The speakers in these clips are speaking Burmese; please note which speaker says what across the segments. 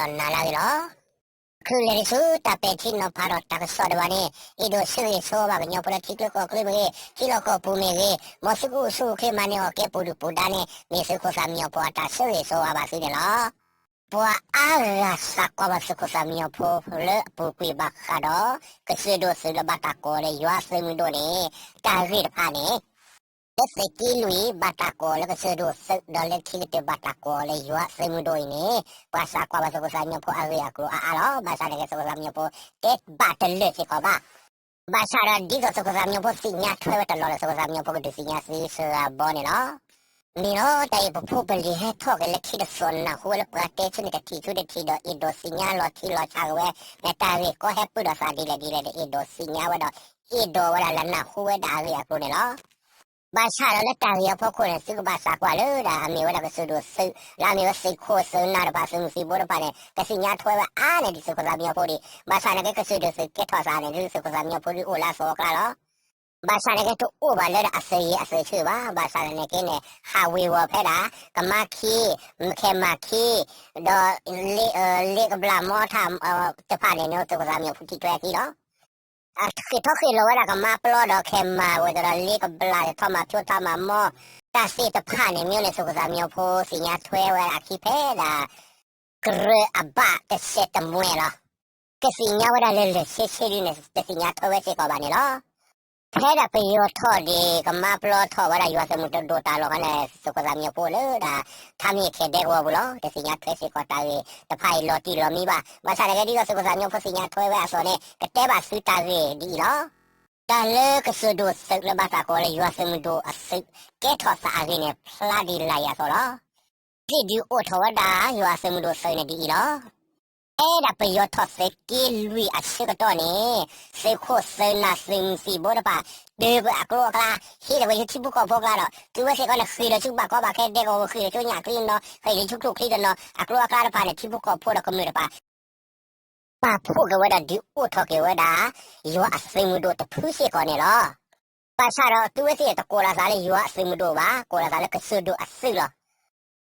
Speaker 1: 나라기로 그래서 따페티노 바로 딱 서르바니 이도 스위 소바가 녀포라 티클고 그리고 티로고 부메기 모스고 수케 마니 어깨 부르 부다니 미스코 삼녀 보았다 스위 소바바 스데로 보아 아라 사코바스코 삼녀 포르 부귀 바카도 그 스도 스도 바타코레 요아스미도니 따위르 파니เด็กกี้ลุยบาตาโกแล้วก็เสือดูสึกดอลเลนที่เตบาตาโกเลยยัวเซมุโดยนี่ภาษากว่าภาษาภาษาเนี่ยพออะไรกูอะไรภาษาเนี่ยภาษาเนี่ยพอเด็ดบาตเลสิกว่าภาษาดีก็ภาษาเนี่ยพอสิ่งนี้ช่วยว่าตลอดภาษาเนี่ยพอก็ดูสิ่งนี้สิเสือบอนเนาะนี่เนาะแต่พอเป็นที่ให้ทอกเล็กที่เดสนนะหัวเล็กประเทศนี่ก็ที่ชุดที่ดออินโดสิ่งนี้รอที่รอชาวเวเมตาเวก็ให้พูดภาษาดีเลยอินโดสิ่งนี้ว่าดออินโดว่าละนะหัวดาเวียกูเนาะภาษาเราเล่นตาเรียพอคนซึ่งภาษากว่าเลยนะมีว่าเราก็สื่อดูสื่อเรามีว่าสื่อโคสื่อนาภาษาสื่อบุรุษปานเนี่ยก็สิ่งนี้ถ้วยว่าเนี่ยที่สื่อภาษามีพอดีภาษาเนี่ยก็สื่อดูสื่อเก็ตภาษาเนี่ยที่สื่อภาษามีพอดีอุลาโซกลาแล้วภาษาเนี่ยก็ตัวอุบาเลยอาศัยชื่อว่าภาษาเนี่ยก็เนี่ยฮาวิวเพดาก็มาคีเคมาคีดอเล็กบลามอทำจะผ่านเนี่ยตัวภาษามีพอดีตัวที่เนาะคือถ้าคือเราว่าก็มาปลอดเข้มมาว่าจะเรียกบลาทำมาช่วยทำมาหม้อแต่สิ่งที่ผ่านเนี่ยมีในสุขภาพมีพอสิ่งนี้ช่วยว่าคิดเพดากระบะแต่เสร็จมวยละก็สิ่งนี้ว่าเราเลยเชื่อเนี่ยแต่สิ่งนี้ช่วยสิ่งก็บ้านนี่ละเพดาไปอยู่ทอดีก็มาปลอดทอว่าเราอยู่สมุทรดูตาลงกันเนี่ยสุขภาพมีพอเลยนะทำให้แค่เด็กว่าบุรุษแต่สิ่งนี้ช่วยสิ่งก็ตายแต่ภายหลอดที่เรามีว่าภาษาเนี่ยก็ดีก็สุขภาพมีพอสิ่งนี้ช่วยว่าส่วนนี้ก็เทบาสุดตายดีละแต่เลิกสุดดูสึกแล้วบ้าตาโกเลยอยู่สมุทรดูสึกเกทอสอากิเนี่ยพลาดีไล่อะส่วนละที่ดูโอทวดาอยู่สมุทรดูสึกเนี่ยดีละได้ไปยอดทอดเสกิลุยอาชีพตัวนี้เสกโคเซนาซิมซีบอดปะเดือบอักลัวกลาที่เราไปยุติบุกพวกเราเนาะตัวเสกก็เลยคือเราชุบบักก็บักแค่เด็กก็คือเราชุบหยาคลีนเนาะเคยชุกคลีนเนาะอักลัวกลาเราผ่านที่บุกพวกเราก็มือปะป้าพูดกันว่าดิอุทอกว่าได้อยู่อาศัยมุดตัวผู้เสกคนเนี่ยเนาะภาษาเราตัวเสกตะโกนอะไรอยู่อาศัยมุดว่าโกนอะไรก็สุดอาศัยละ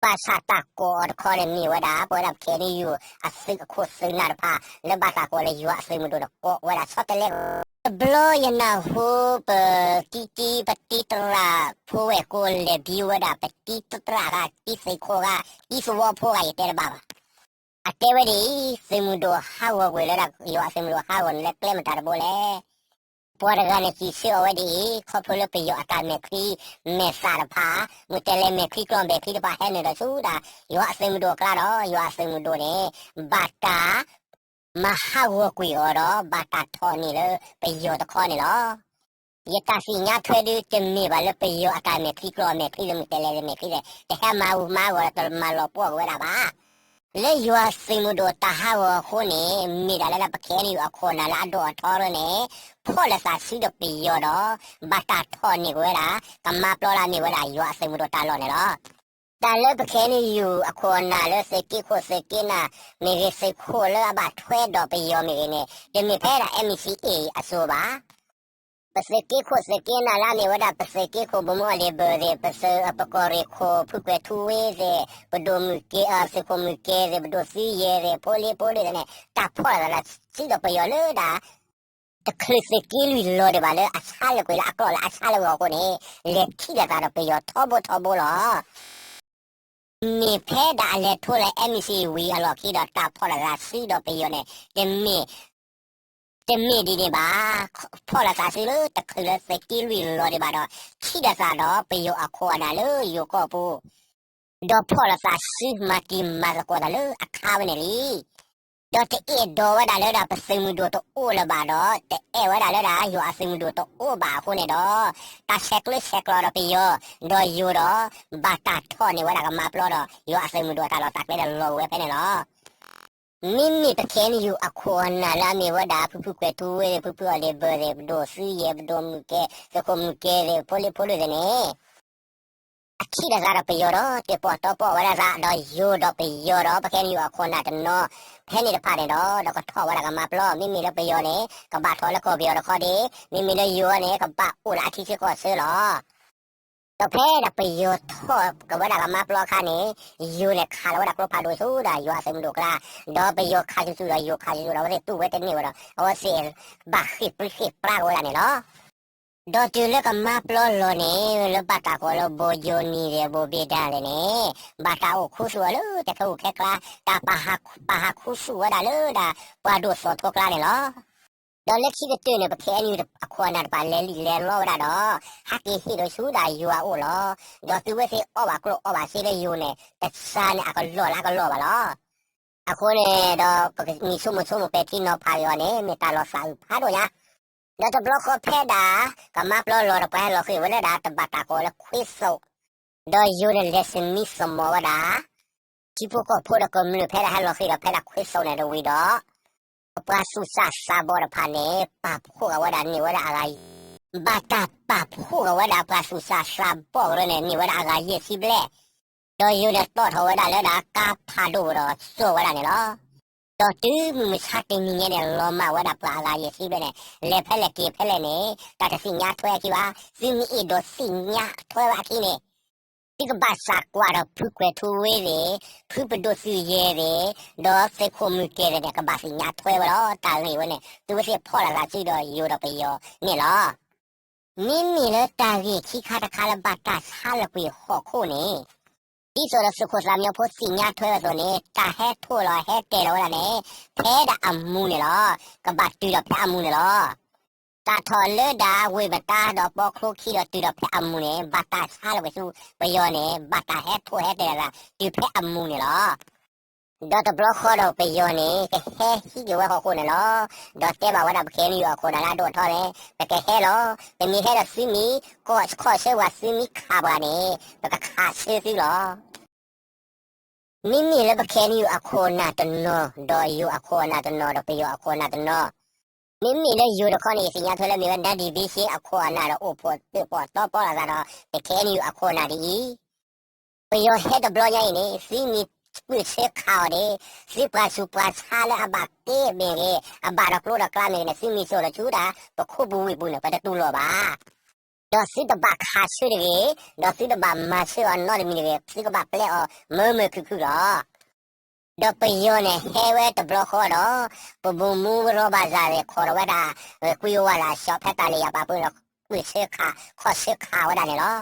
Speaker 1: ภาษาตะโกนคอเรมีว่าได้พอเราแค่นี้อยู่อาศัยก็โคตรสนาร์พาแล้วภาษาโกเลยอยู่อาศัยมุดตัวก็ว่าได้ชอบแต่เล็กบลอยนะฮูปตีปฏิตราผู้เอกเลยบิวได้ปฏิตราที่ใส่โคกที่สวอผู้ใหญ่เตะบ้าอะเทวดีสมุดฮาวาเวลาอยู่สมุดฮาวาเล็กเล่มตาร์โบเล่พอเราเนี่ยคิดเชื่อว่าดีเขาพูดไปอยู่อาการเมฆีเมษาพามุเตเลเมฆีกลมเบฆีพาเห็นเลยสุดาอยู่สมุดกลาโรอยู่สมุดเนี่ยบาตามหาวกุยอรบาตาทอนี่เลยไปอยู่ตะคอนี่เหรอยตาสิญาเทดูจะมีว่าเลยไปอยู่อาการเมฆีกลมเมฆีมุเตเลเมฆีเลยแต่แค่มาว่าตอนมาลบพวกเวลาบ้าเลยอยู่สมุดตาหาวคนนี้มีอะไรแล้วปะแค่นี้อยู่คนละดอทอร์เนี่ยพอละสาสิดปีอยู่ดอบาตาทอนี่เวลาก็มาปลอลานี่เวลาอยู่สมุดตาลอเนี่ยหรอแต่เลยปะแค่นี้อยู่คนน่ะเลยเสกิน่ะมีเสกโคเลยบาทเวดอไปอยู่มีเนี่ยเดี๋ยวมีเพดา MCA อสุบาปสกิโคสกินาลามีวดาปสกิโคบุมอเลเบเรปสปกอริโคพุกเวทูเวเรปดมเกอาสโคมเกเรปดซีเยเรโพลีเนี่ยตาพอละสิดไปยอเลยดาตะคลิสกิลุยโลเดบาเลอาชาลกุลากอลอาชาลวคนนี้เล็กที่ดาตาไปยอทอบลอมีเพดาเลทุเลMCVอลอคิดตาพอละสิดไปยอเนี่ยเดมีจะมีดีเนี่ยบ้าพอละสาสิเลยแต่คือสกิลวิลโลดีบ้าดอที่ดาซาดอไปอยู่อควานาเลยอยู่ก็ปูดอพอละสาสิมากิมมาสกวดาเลยอคาเวเนลีดอเตเอดอวดาเลยดาไปซิมุดตัวโอละบ้าดอแต่เอวดาเลยดาอยู่อาซิมุดตัวโอบ้าคนเนี่ยดอตาเช็คลอดไปอยู่ดออยู่ดอบาตาทอนี่วดาก็มาปลอดอยู่อาซิมุดตาลอตักเลยดอโลเวไปเนี่ยหรอมิตะเคนอยู่อควานาลามีว่าดาผู้เกตูเวผู้อะไรเบอร์เรบโดซีเยบโดมเกสกุมเกเรโพลิเนี่ยอาชีพอะไรไปยอรอเก็บปอตปอว่าจะดอยยูดอไปยอรอปะเคนอยู่อควานาจันโนเพนี่จะพาเดดอดอกทอว่าจะมาปลอมิแล้วไปยอเนี่ยกับบาทอแล้วก็เบียร์คอดีมิเลยยูเนี่ยกับบาอุลาที่ชื่อก็ซื้อหรอ တော့ဖဲတာပယောထောကဝဒါကမပလောခါနေယူလေခါလောဒါကလောဖာဒိုဆူဒါယူအစမဒိုကလာတော့ပယောခါဆူဒါယူခါဆူဒါဝဲတူဝဲတနေဝဒါအော်စီဘာခိပခိပရာဝလာနေလောတော့တူလေကမပလောလောနေလဘတာကိုလောဘောဂျိုနီရေဘောဘေဒါလေနေဘာတာကိုခုဆူလောတခုခက်ကလာတာပါဟာခုဆူဝဒါလောဒါပါဒိုဆောထောကလာနေလောတော့လက်ရှိကတွနေပခဲအယူအခွာနာပါလဲလီလဲလောဒါတော့ဟာကီဟီတို့ဆူဒါယူအိုလောတော့သူဝဲစီအော်ဘာကလောအော်ဘာစီလေယူနေတဆာနေအကလောလာကလောပါလောအခုနေတော့ပကနီဆုမဆုမပဲတီနောဖာယောနေမေတာလောဆာဖာတော့ရတော့တဘလခဖဲတာကမပလောလောတော့ပဲလောခေဝဲဒါတဘတာကိုလခွေးဆုပ်တော့ယူနေလက်စမီစမောဝဒါချိပိုကဖိုရကမလို့ဖဲတာဟလောခေတော့ဖဲတာခွေးဆုပ်နေတော့ဝီတော့ပါဆူဆာဆာဘောရဖာနေပဖိုကဝဒါနေဝဒါအဂိုင်ဘာတာပဖိုကဝဒါပါဆူဆာဆာဘောရနေနေဝဒါအဂိုင်ယေစီဘလေတော့ယူနေတော့ထောဝဒါလဲဒါကာဖာဒိုတော့ဆိုဝဒါနေလောတော့တူးမချတင်နေနေလောမဝဒါပလာယေစီဘလေလေဖဲလေကေဖဲလေနေတာတစညာထွဲကြီးပါစင်းမီဒိုစညာထွဲပါခင်းနေဒီကဘာစာကွာတော့ဖုကွယ်ထူဝေးလေဖုပဒိုစီရဲလေတော့စေခုမကဲတဲ့ကဘာစညာထွဲပါတော့တာလေဝနဲ့သူဝစီဖော်လာကြည့်တော့ယူတော့ပယောနေလောမင်းမီလတာကြီးခိခါတခါလဘတာဆာလပွေဟောခုနေဒီဆိုတော့စခုစလာမျိုးဖို့စညာထွဲတော့နေတာဟဲထိုးလာဟဲတဲတော့လာနေဖဲတာအမှုနေလောကဘာတူတော့ဖဲအမှုနေလောတာထော်လေဒါဝေဘတာတော့ပေါခလုခီတော့တူတော့ဖဲအမှုနေဘတာဆာလဝဲစုပယောနေဘတာဟဲထိုးဟဲတဲလာတူဖဲအမှုနေလောတော့တဘလခေါ်တော့ပယောနေဟဲဟီကျော်ဟောခုနေလောတော့တဲပါဝါဒပခဲနီရောခေါ်လာတော့ထော်တယ်ပကဲဟဲလောပမီဟဲတော့စီမီကိုခေါ်ရှဲဝါစီမီခါပါနေပကခါရှဲစီလောမိမိလည်းပခဲနီရောအခုနာတနောတော့ယူအခုနာတနောတော့ပယောအခုနာတနောမိမိလည်းယူတော့ခေါနေစညာထွဲလည်းမြေဒါဒီဘီရှိအခုနာတော့အိုဖို့ပြပေါ်တော့ပေါ်လာတော့ပခဲနီရောအခုနာဒီပယောဟဲတော့ဘလောရိုင်းနေစီမီပြည့်စက်ခါတယ်စီပါစုပါဆာလည်းအဘတေးမေအဘရကလို့ကလာနေစီမီဆိုတော့ချူတာပခုဘူးဝိဘူးနဲ့ပတ်တူလို့ပါတော့စစ်တဘခါရှိတယ်တော့စစ်တဘမရှိအောင်နော်မီတယ်စစ်တဘပလဲအော်မခုခုတော့တော့ပယောနဲ့ဟဲဝဲတဘလခေါ်တော့ပဘမူရောဘာဇာရဲ့ခေါ်ရဝတာကွေဝလာရှော့ဖက်တာလေးရပါဘူးတော့ကွေစက်ခါခေါ်စက်ခါဝတာနေလို့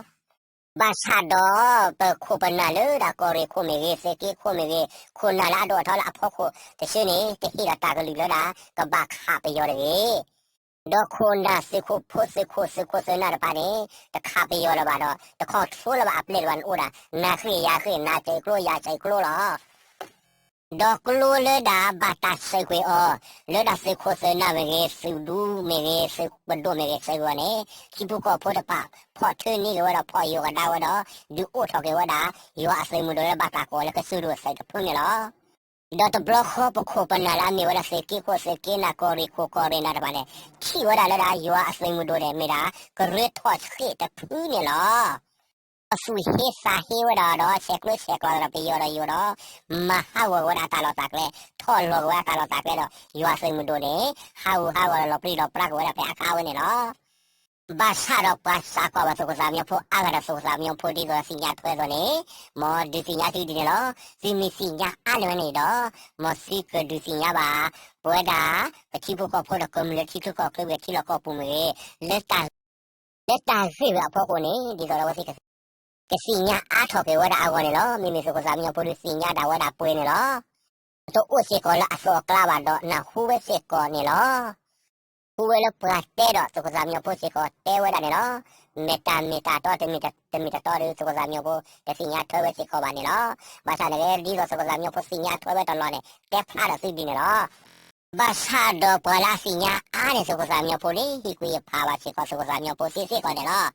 Speaker 1: ဘာသာတော့ပခုပနာလေဒါကိုရီခုမေကြီးစကေခုမေကြီးခုနာလာတော့ထော်လာအဖို့ခုတရှိနေတဟိရတာကလေးလာကဘာခါပယောတယ်တော့ခုနာစခုဖို့စခုစနာပါနေတခါပယောလာပါတော့တခေါ်ထိုးလာပါအပလက်ဝန်အိုတာနာခိရခိနာချေကလိုရချေကလိုလားတော့ကလိုလေဒါဘာတာစေကွေအော်လေဒါစေခိုစနာမေကြီးစူဒူမေကြီးစဘဒိုမေကြီးစေဝနေခိပုကဖို့တပါဖော်ထင်းနေဝရဖော်ယောကဒါဝတော့ဒီအိုထောက်ကေဝဒါယောအစိမတို့ဘာတာကိုလည်းကဆူရဆိုင်တဖုန်လောတော့တဘလခေါပခုပနာလာနေဝရစေကေကိုစေကေနာကိုရီကိုကိုရီနာတပါလေခိဝဒါလည်းဒါယောအစိမတို့တယ်မေတာကရစ်ထော့ခေတဖူးနေလောအဆူဟေစာဟေဝဒါတော့ချက်လို့ချက်လာပြရောရောတော့မဟာဝဝဒါတာလောတာကလေထော်လောဝတာလောတာကလေတော့ယောအစိမတို့တယ်ဟာဝလောပရီတော့ပရကဝဒါပြအခါဝနေနော်ဘာသာတော့ဘာသာကောဘာဆိုစားမြေဖို့အားရဆိုစားမြေဖို့ဒီတော့စညာထွဲတော့နေမော်ဒီစညာတီဒီနော်စီမီစညာအားလည်းနေတော့မော်စီကဒီစညာပါပွဲတာပချိဖို့ကဖို့တော့ကမလက်ချိကကပဲချိလကပုံမေလက်တာဖေးပါဖို့ကိုနေဒီတော့ဝစီကစီညာအားထော်ပဲဝဒါအဝနေလို့မိမိဆိုစားမြေဖို့ဒီစညာတာဝဒါပွဲနေလို့တော့ဥစီကောလာအစောကလာပါတော့နာဟူဝဲစေကောနေလို့ဟိုဝဲလပရတဲတော့သူကစားမျိုးဖို့ချေကိုတဲဝဲတယ်နော်မေတာတော့တမီတာတော့သူကစားမျိုးဖို့တစညာထွဲဝဲချေကိုပါနေနော်ဘာသာလည်းဒီတော့သူကစားမျိုးဖို့စညာထွဲဝဲတော့လို့နေတဲဖားတော့သိပြီနေနော်ဘာသာတော့ပလာစညာအားနေသူကစားမျိုးဖို့လေဒီကွေဖားပါချေကိုသူကစားမျိုးဖို့စစ်ကိုတယ်နော်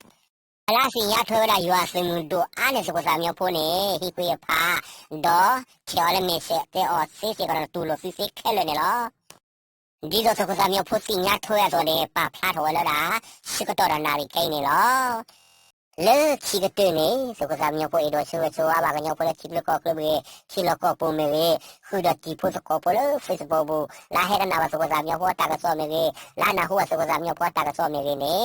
Speaker 1: ပလာစညာထွဲဝဲတာယူအစင်မှုတို့အားနေသူကစားမျိုးဖို့နေဒီကွေဖားတော့ချော်လည်းမေဆက်တဲအော်စစ်ကတော့တူလို့စစ်ခဲလို့နေနော်ဒီတော့စကစားမျိုးဖို့စညာထွဲရတော့လေပဖလာထော်လာတာရှိကတော့နာရီကိနေလောလေချီကတဲ့နေစကစားမျိုးဖို့အတော့ဆွေးအဘာကညောဖို့ချီလကောကလဘေချီလကောပုံမေခူဒတီဖို့စကောပလ Facebook ဘူလာဟဲကနာစကစားမျိုးဖို့တာကစောမေလာနာဟိုစကစားမျိုးဖို့တာကစောမေနေ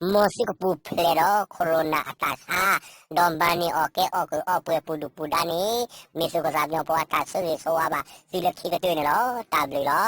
Speaker 1: Mosik pu plero corona atasa dombani oke oku opwe pudu pudani misu ko sabnyo po atasa so aba sila thika tene lo tabli lo